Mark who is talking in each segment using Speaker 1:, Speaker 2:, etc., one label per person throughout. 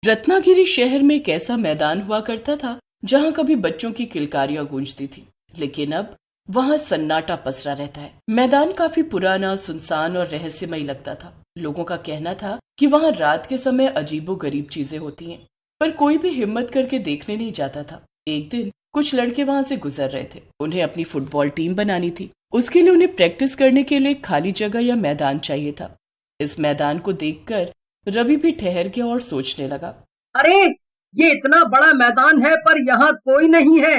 Speaker 1: रत्नागिरी शहर में एक ऐसा मैदान हुआ करता था जहां कभी बच्चों की किलकारियां गूंजती थी, लेकिन अब वहां सन्नाटा पसरा रहता है। मैदान काफी पुराना, सुनसान और रहस्यमय लगता था। लोगों का कहना था कि वहां रात के समय अजीबोगरीब चीजें होती हैं, पर कोई भी हिम्मत करके देखने नहीं जाता था। एक दिन कुछ लड़के वहां से गुजर रहे थे। उन्हें अपनी फुटबॉल टीम बनानी थी। उसके लिए उन्हें प्रैक्टिस करने के लिए खाली जगह या मैदान चाहिए था। इस मैदान को देखकर रवि भी ठहर गया और सोचने लगा।
Speaker 2: अरे, ये इतना बड़ा मैदान है पर यहाँ कोई नहीं है।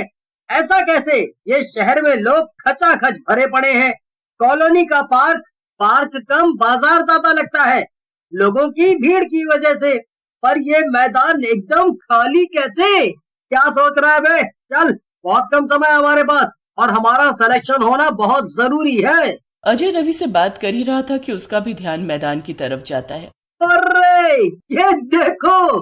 Speaker 2: ऐसा कैसे? ये शहर में लोग खचाखच भरे पड़े हैं। कॉलोनी का पार्क पार्क कम बाजार ज्यादा लगता है, लोगों की भीड़ की वजह से। पर ये मैदान एकदम खाली कैसे? क्या सोच रहा है बे? चल, बहुत कम समय है हमारे पास और हमारा सिलेक्शन होना बहुत जरूरी है।
Speaker 1: अजय रवि से बात कर ही रहा था कि उसका भी ध्यान मैदान की तरफ जाता है।
Speaker 2: अरे, ये देखो,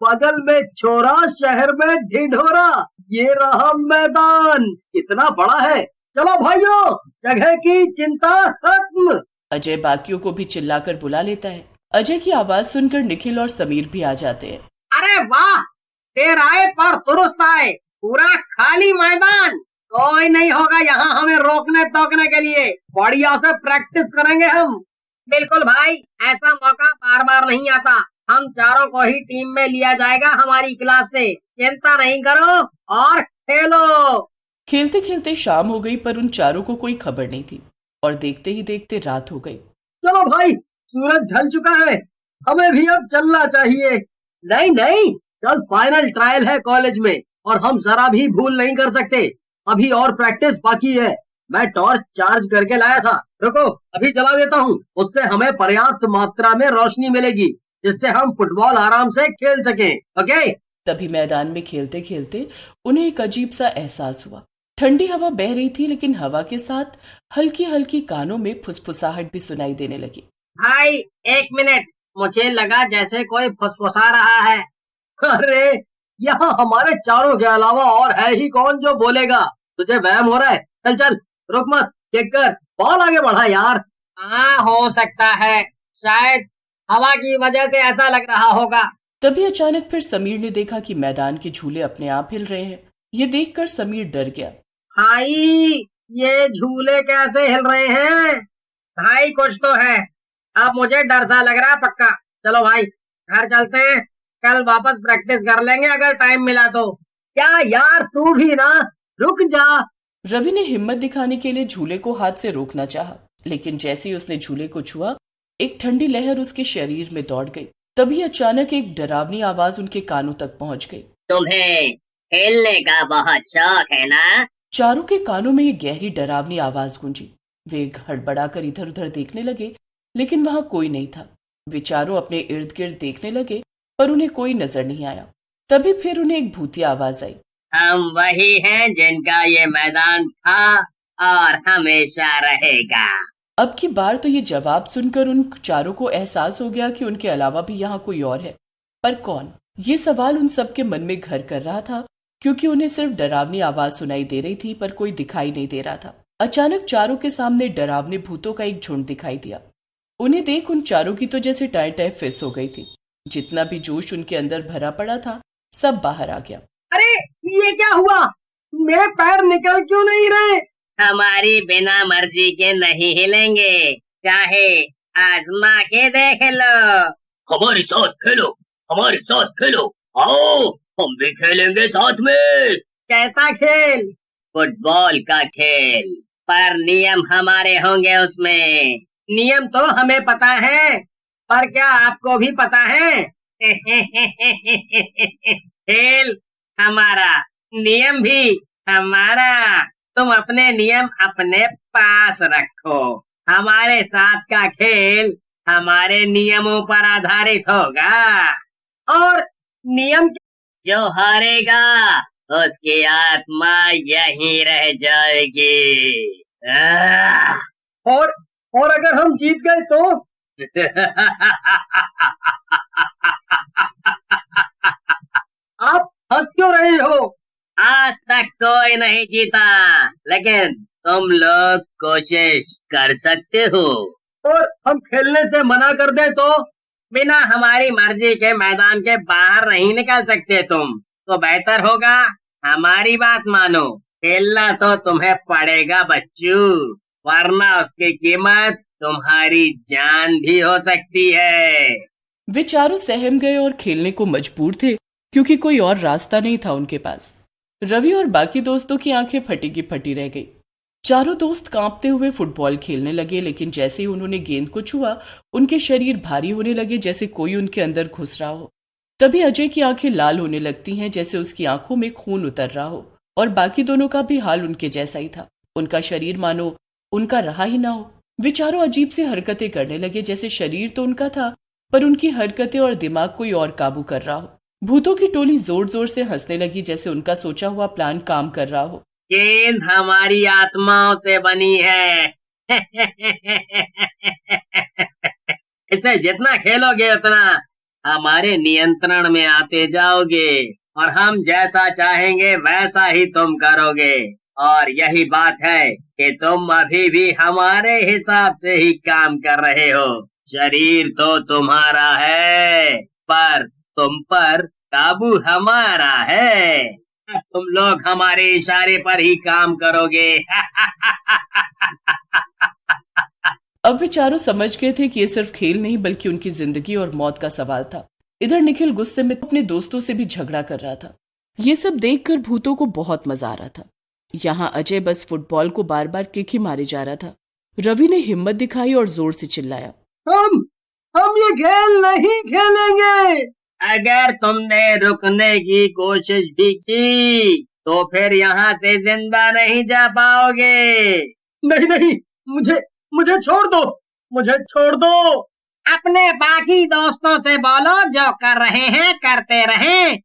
Speaker 2: बगल में छोरा, शहर में ढिढोरा। ये रहा मैदान, इतना बड़ा है। चलो भाइयों, जगह की चिंता खत्म।
Speaker 1: अजय बाकियों को भी चिल्लाकर बुला लेता है। अजय की आवाज सुनकर निखिल और समीर भी आ जाते हैं।
Speaker 2: अरे वाह, देर आए पर दुरुस्त आए। पूरा खाली मैदान, कोई नहीं होगा यहाँ हमें रोकने टोकने के लिए। बढ़िया से प्रैक्टिस करेंगे हम। बिल्कुल भाई, ऐसा मौका बार बार नहीं आता। हम चारों को ही टीम में लिया जाएगा हमारी क्लास से। चिंता नहीं करो और खेलो।
Speaker 1: खेलते खेलते शाम हो गई, पर उन चारों को कोई खबर नहीं थी और देखते ही देखते रात हो गई।
Speaker 2: चलो भाई, सूरज ढल चुका है, हमें भी अब चलना चाहिए। नहीं नहीं, कल फाइनल ट्रायल है कॉलेज में और हम जरा भी भूल नहीं कर सकते। अभी और प्रैक्टिस बाकी है। मैं टॉर्च चार्ज करके लाया था, रुको अभी जला देता हूँ। उससे हमें पर्याप्त मात्रा में रोशनी मिलेगी, जिससे हम फुटबॉल आराम से खेल सकें। ओके?
Speaker 1: तभी मैदान में खेलते खेलते उन्हें एक अजीब सा एहसास हुआ। ठंडी हवा बह रही थी, लेकिन हवा के साथ हल्की हल्की कानों में फुसफुसाहट भी सुनाई देने लगी।
Speaker 2: भाई एक मिनट, मुझे लगा जैसे कोई फुसफुसा रहा है। अरे, यहाँ हमारे चारों के अलावा और है ही कौन जो बोलेगा? तुझे वहम हो रहा है? चल चल, रुक मत, देख कर बॉल आगे बढ़ा यार। हाँ, हो सकता है, शायद हवा की वजह से ऐसा लग रहा होगा।
Speaker 1: तभी अचानक फिर समीर ने देखा कि मैदान के झूले अपने आप हिल रहे हैं। ये देखकर समीर डर गया।
Speaker 2: भाई, ये झूले कैसे हिल रहे हैं? भाई कुछ तो है, अब मुझे डर सा लग रहा है पक्का। चलो भाई, घर चलते हैं, कल वापस प्रैक्टिस कर लेंगे अगर टाइम मिला तो। क्या यार, तू भी ना, रुक जा।
Speaker 1: रवि ने हिम्मत दिखाने के लिए झूले को हाथ से रोकना चाहा, लेकिन जैसे ही उसने झूले को छुआ, एक ठंडी लहर उसके शरीर में दौड़ गई। तभी अचानक एक डरावनी आवाज उनके कानों तक पहुंच गई।
Speaker 2: तुम्हें खेलने का बहुत शौक है ना?
Speaker 1: चारों के कानों में ये गहरी डरावनी आवाज गूंजी। वे हड़बड़ाकर इधर उधर देखने लगे, लेकिन वहां कोई नहीं था। वे चारों अपने इर्द गिर्द देखने लगे, पर उन्हें कोई नजर नहीं आया। तभी फिर उन्हें एक भूतिया आवाज आई।
Speaker 2: हम वही हैं जिनका ये मैदान था और हमेशा रहेगा।
Speaker 1: अब की बार तो ये जवाब सुनकर उन चारों को एहसास हो गया कि उनके अलावा भी यहाँ कोई और है। पर कौन? ये सवाल उन सबके मन में घर कर रहा था, क्योंकि उन्हें सिर्फ डरावनी आवाज सुनाई दे रही थी, पर कोई दिखाई नहीं दे रहा था। अचानक चारों के सामने डरावने भूतों का एक झुंड दिखाई दिया। उन्हें देख उन चारों की तो जैसे टाई टाई फिस हो गई थी। जितना भी जोश उनके अंदर भरा पड़ा था, सब बाहर आ गया।
Speaker 2: अरे, ये क्या हुआ? मेरे पैर निकल क्यों नहीं रहे? हमारी बिना मर्जी के नहीं हिलेंगे, चाहे आजमा के देख लो।
Speaker 3: हमारे साथ खेलो, हमारे साथ खेलो, आओ हम भी खेलेंगे साथ में।
Speaker 2: कैसा खेल? फुटबॉल का खेल, पर नियम हमारे होंगे उसमें। नियम तो हमें पता है, पर क्या आपको भी पता है? खेल हमारा, नियम भी हमारा। तुम अपने नियम अपने पास रखो। हमारे साथ का खेल हमारे नियमों पर आधारित होगा। और नियम? जो हारेगा उसकी आत्मा यहीं रह जाएगी। और अगर हम जीत गए तो? आप हंस क्यों रहे हो? आज तक कोई नहीं जीता, लेकिन तुम लोग कोशिश कर सकते हो। और हम खेलने से मना कर दे तो? बिना हमारी मर्जी के मैदान के बाहर नहीं निकल सकते तुम। तो बेहतर होगा हमारी बात मानो। खेलना तो तुम्हें पड़ेगा बच्चू, वरना उसकी कीमत तुम्हारी जान भी हो सकती है।
Speaker 1: वे चारों सहम गए और खेलने को मजबूर थे क्योंकि कोई और रास्ता नहीं था उनके पास। रवि और बाकी दोस्तों की आंखें फटी की फटी रह गई। चारों दोस्त कांपते हुए फुटबॉल खेलने लगे, लेकिन जैसे ही उन्होंने गेंद को छुआ उनके शरीर भारी होने लगे, जैसे कोई उनके अंदर घुस रहा हो। तभी अजय की आंखें लाल होने लगती हैं, जैसे उसकी आंखों में खून उतर रहा हो, और बाकी दोनों का भी हाल उनके जैसा ही था। उनका शरीर मानो उनका रहा ही ना हो। वे चारों अजीब से हरकतें करने लगे, जैसे शरीर तो उनका था पर उनकी हरकतें और दिमाग कोई और काबू कर रहा हो। भूतों की टोली जोर जोर से हंसने लगी, जैसे उनका सोचा हुआ प्लान काम कर रहा हो।
Speaker 2: गेंद हमारी आत्माओं से बनी है। इसे जितना खेलोगे उतना हमारे नियंत्रण में आते जाओगे, और हम जैसा चाहेंगे वैसा ही तुम करोगे। और यही बात है कि तुम अभी भी हमारे हिसाब से ही काम कर रहे हो। शरीर तो तुम्हारा है, पर तुम पर काबू हमारा है। तुम लोग हमारे इशारे पर ही काम करोगे।
Speaker 1: अब वे चारों समझ गए थे कि ये सिर्फ खेल नहीं बल्कि उनकी जिंदगी और मौत का सवाल था। इधर निखिल गुस्से में अपने दोस्तों से भी झगड़ा कर रहा था। ये सब देखकर भूतों को बहुत मजा आ रहा था। यहाँ अजय बस फुटबॉल को बार बार किक ही मारे जा रहा था। रवि ने हिम्मत दिखाई और जोर से चिल्लाया,
Speaker 2: हम ये खेल नहीं खेलेंगे। अगर तुमने रुकने की कोशिश भी की तो फिर यहाँ से जिंदा नहीं जा पाओगे। नहीं, मुझे छोड़ दो, मुझे छोड़ दो। अपने बाकी दोस्तों से बोलो जो कर रहे हैं करते रहें,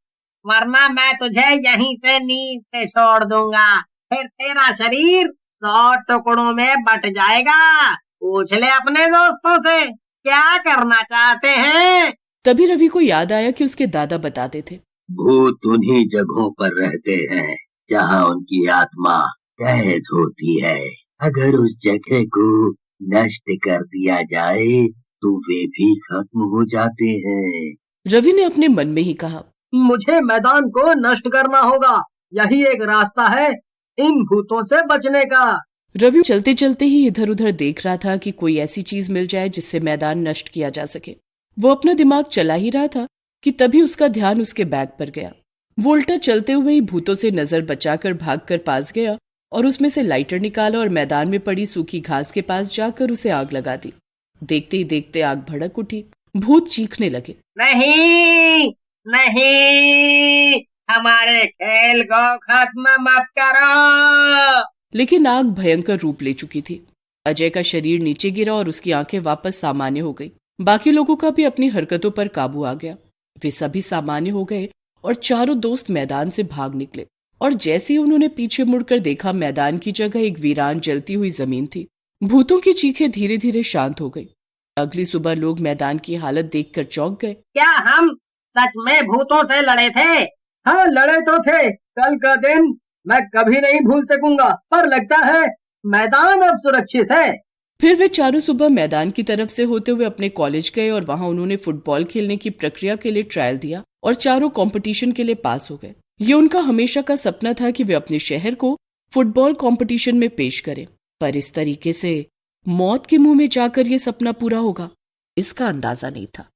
Speaker 2: वरना मैं तुझे यहीं से नींद पे छोड़ दूंगा। फिर तेरा शरीर 100 टुकड़ों में बट जाएगा। पूछ ले अपने दोस्तों से क्या करना चाहते हैं।
Speaker 1: तभी रवि को याद आया कि उसके दादा बताते थे,
Speaker 3: भूत उन्हीं जगहों पर रहते हैं जहाँ उनकी आत्मा कैद होती है। अगर उस जगह को नष्ट कर दिया जाए तो वे भी खत्म हो जाते हैं।
Speaker 1: रवि ने अपने मन में ही कहा,
Speaker 2: मुझे मैदान को नष्ट करना होगा। यही एक रास्ता है इन भूतों से बचने का।
Speaker 1: रवि चलते चलते ही इधर उधर देख रहा था कि कोई ऐसी चीज मिल जाए जिससे मैदान नष्ट किया जा सके। वो अपना दिमाग चला ही रहा था कि तभी उसका ध्यान उसके बैग पर गया। वो उल्टा चलते हुए ही भूतों से नजर बचाकर भागकर पास गया और उसमें से लाइटर निकाला और मैदान में पड़ी सूखी घास के पास जाकर उसे आग लगा दी। देखते ही देखते आग भड़क उठी। भूत चीखने लगे,
Speaker 2: नहीं, हमारे खेल को खत्म मत करो।
Speaker 1: लेकिन आग भयंकर रूप ले चुकी थी। अजय का शरीर नीचे गिरा और उसकी आंखें वापस सामान्य हो गई। बाकी लोगों का भी अपनी हरकतों पर काबू आ गया। वे सभी सामान्य हो गए और चारों दोस्त मैदान से भाग निकले। और जैसे ही उन्होंने पीछे मुड़कर देखा, मैदान की जगह एक वीरान जलती हुई जमीन थी। भूतों की चीखें धीरे धीरे शांत हो गई। अगली सुबह लोग मैदान की हालत देखकर चौंक गए।
Speaker 2: क्या हम सच में भूतों से लड़े थे? हाँ, लड़े तो थे। कल का दिन मैं कभी नहीं भूल सकूंगा, पर लगता है मैदान अब सुरक्षित है।
Speaker 1: फिर वे चारों सुबह मैदान की तरफ से होते हुए अपने कॉलेज गए और वहां उन्होंने फुटबॉल खेलने की प्रक्रिया के लिए ट्रायल दिया और चारों कंपटीशन के लिए पास हो गए। ये उनका हमेशा का सपना था कि वे अपने शहर को फुटबॉल कंपटीशन में पेश करें, पर इस तरीके से मौत के मुंह में जाकर ये सपना पूरा होगा, इसका अंदाजा नहीं था।